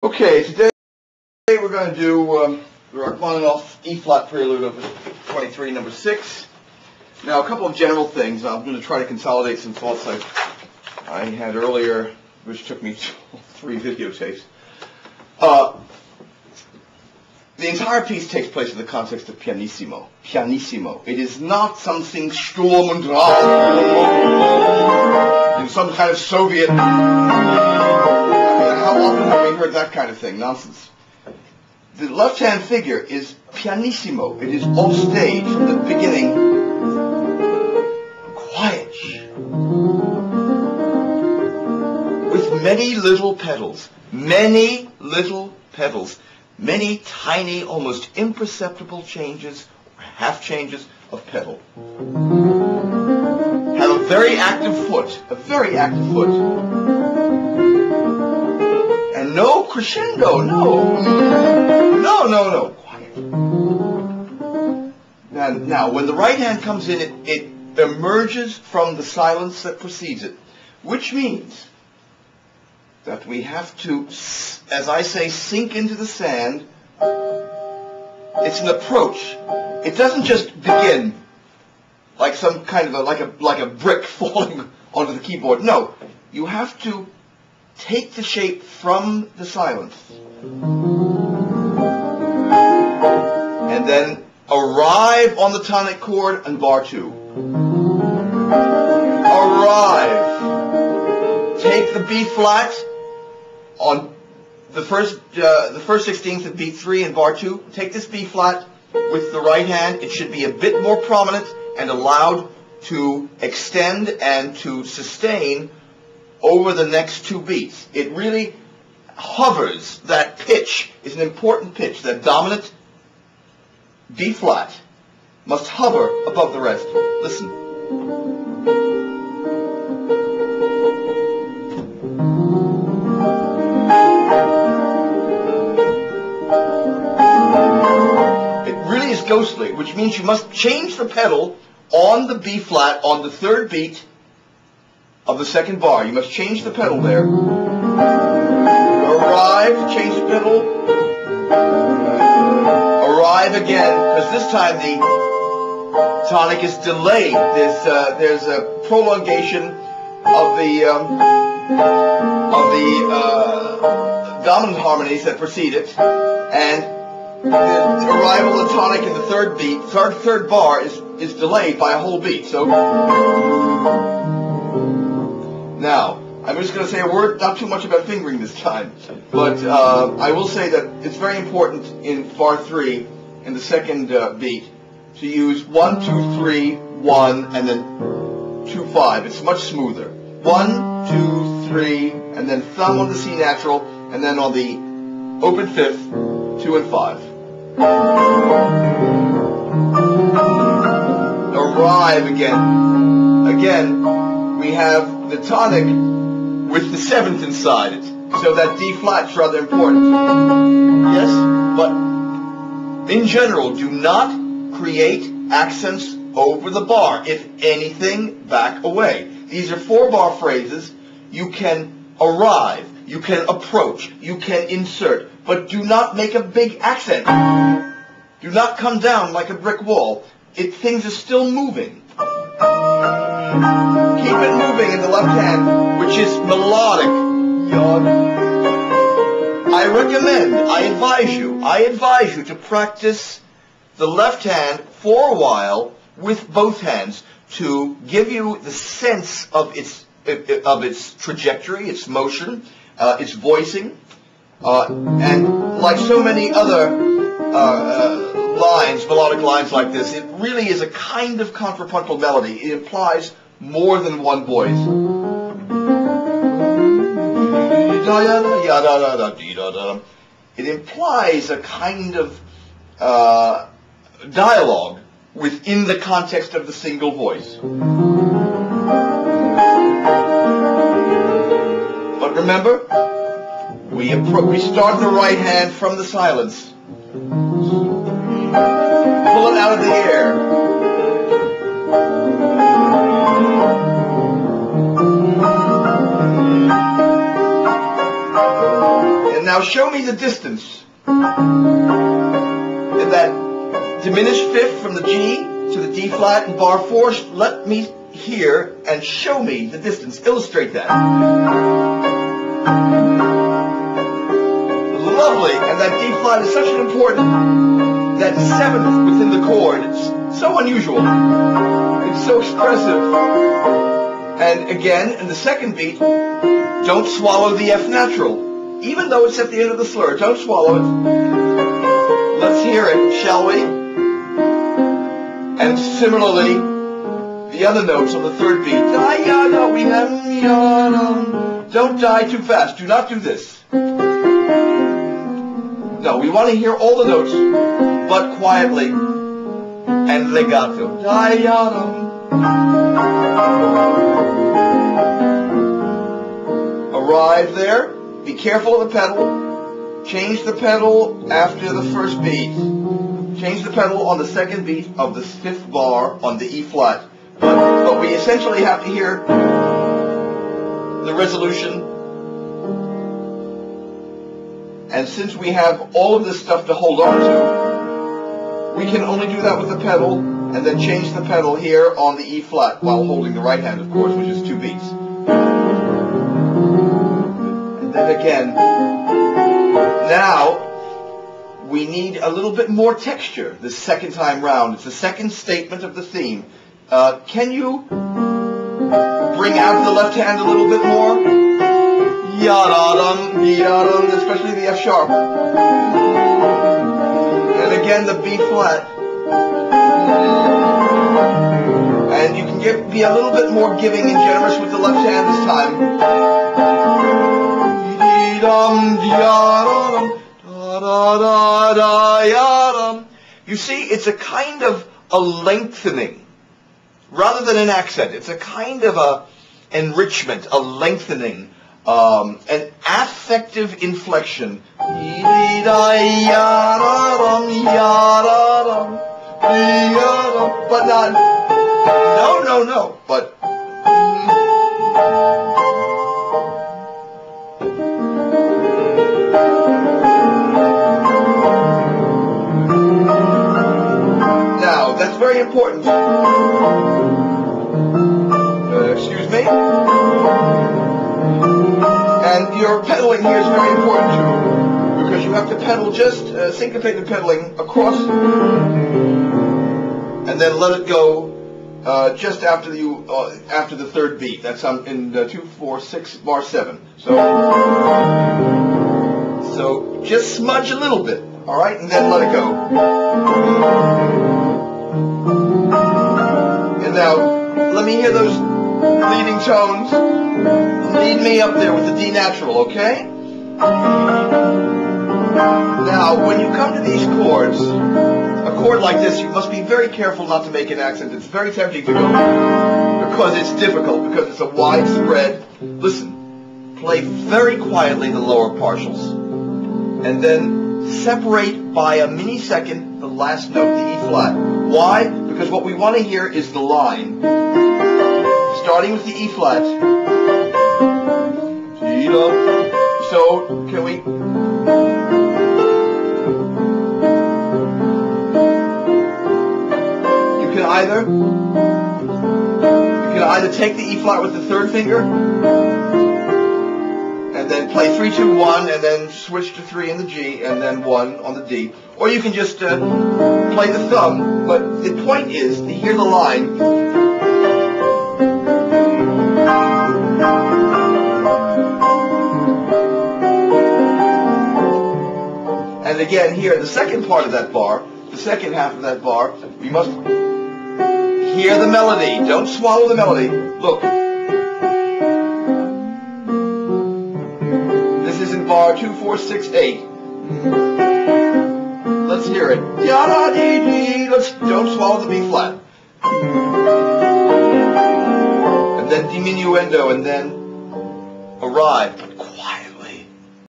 Okay, today we're going to do the Rachmaninoff E-flat Prelude Opus 23, number 6. Now, a couple of general things. I'm going to try to consolidate some thoughts I had earlier, which took me 3 videotapes. The entire piece takes place in the context of pianissimo. Pianissimo. It is not something Sturm und Drang, in some kind of Soviet. How often have we heard that kind of thing? Nonsense. The left-hand figure is pianissimo. It is off stage from the beginning. Quiet. With many little pedals. Many little pedals. Many tiny, almost imperceptible changes, or half changes of pedal. Have a very active foot. A very active foot. And no crescendo, no. Quiet. Now, when the right hand comes in, it emerges from the silence that precedes it, which means that we have to, as I say, sink into the sand. It's an approach. It doesn't just begin like some kind of like a brick falling onto the keyboard. No, you have to take the shape from the silence and then arrive on the tonic chord on bar 2. Arrive. Take the B flat on the first 16th of beat 3 in bar 2. Take this B flat with the right hand. It should be a bit more prominent and allowed to extend and to sustain over the next 2 beats. It really hovers. That pitch is an important pitch. That dominant B flat must hover above the rest. Listen. It really is ghostly, which means you must change the pedal on the B flat on the 3rd beat of the 2nd bar. You must change the pedal there. Arrive, change the pedal. Arrive again, because this time the tonic is delayed. There's a prolongation of the dominant harmonies that precede it, and the arrival of the tonic in the 3rd beat, third bar is delayed by a whole beat. So. Now, I'm just going to say a word, not too much about fingering this time, but I will say that it's very important in bar 3, in the 2nd beat, to use 1, 2, 3, 1, and then 2, 5. It's much smoother. 1, 2, 3, and then thumb on the C natural, and then on the open 5th, 2 and 5. Arrive again. Again, we have the tonic with the 7th inside it. So that D flat's rather important. Yes, but in general, do not create accents over the bar. If anything, back away. These are 4-bar phrases. You can arrive, you can approach, you can insert, but do not make a big accent. Do not come down like a brick wall. Things are still moving. Keep it moving in the left hand, which is melodic. I advise you to practice the left hand for a while with both hands to give you the sense of its trajectory, its motion, its voicing, and like so many other melodic lines like this, it really is a kind of contrapuntal melody. It implies more than one voice. It implies a kind of dialogue within the context of the single voice. But remember, we start the right hand from the silence. Pull it out of the air. And now Now show me the distance in that diminished fifth from the G to the D flat in bar 4. Let me hear and show me the distance. Illustrate that. Lovely. And that D flat is such an important, that seventh within the chord. It's so unusual. It's so expressive. And again, in the second beat, don't swallow the F natural. Even though it's at the end of the slur, don't swallow it. Let's hear it, shall we? And similarly, the other notes on the third beat. Don't die too fast. Do not do this. No, we want to hear all the notes, but quietly and legato. Arrive there. Be careful of the pedal. Change the pedal after the first beat. Change the pedal on the second beat of the fifth bar on the E flat. But we essentially have to hear the resolution. And since we have all of this stuff to hold on to, we can only do that with the pedal and then change the pedal here on the E flat while holding the right hand, of course, which is 2 beats. And then again, now we need a little bit more texture the second time round. It's the second statement of the theme. Can you bring out the left hand a little bit more? Ya-da-dum, ya-dum, especially the F sharp. And again the B flat. And you can be a little bit more giving and generous with the left hand this time. You see, it's a kind of a lengthening rather than an accent. It's a kind of a enrichment, a lengthening, an affective inflection. But not, no, but now, that's very important. Excuse me. And your pedaling here is very important too, because you have to pedal just syncopated pedaling across, and then let it go just after the third beat. That's in 2, 4, 6, bar 7. So just smudge a little bit, all right, and then let it go. And now let me hear those leading tones. Lead me up there with the D natural, okay? Now, when you come to these chords, a chord like this, you must be very careful not to make an accent. It's very tempting to go, because it's difficult, because it's a widespread. Listen, play very quietly the lower partials, and then separate by a millisecond the last note, the E flat. Why? Because what we want to hear is the line, starting with the E flat. So, can we... You can either take the E flat with the third finger, and then play 3, 2, 1, and then switch to 3 in the G, and then 1 on the D. Or you can just play the thumb, but the point is to hear the line. And again, here, the second part of that bar, the second half of that bar, we must hear the melody. Don't swallow the melody. Look. This is in bar 2, 4, 6, 8. Let's hear it. Ya-da-dee-dee. Don't swallow the B flat. And then diminuendo, and then arrive.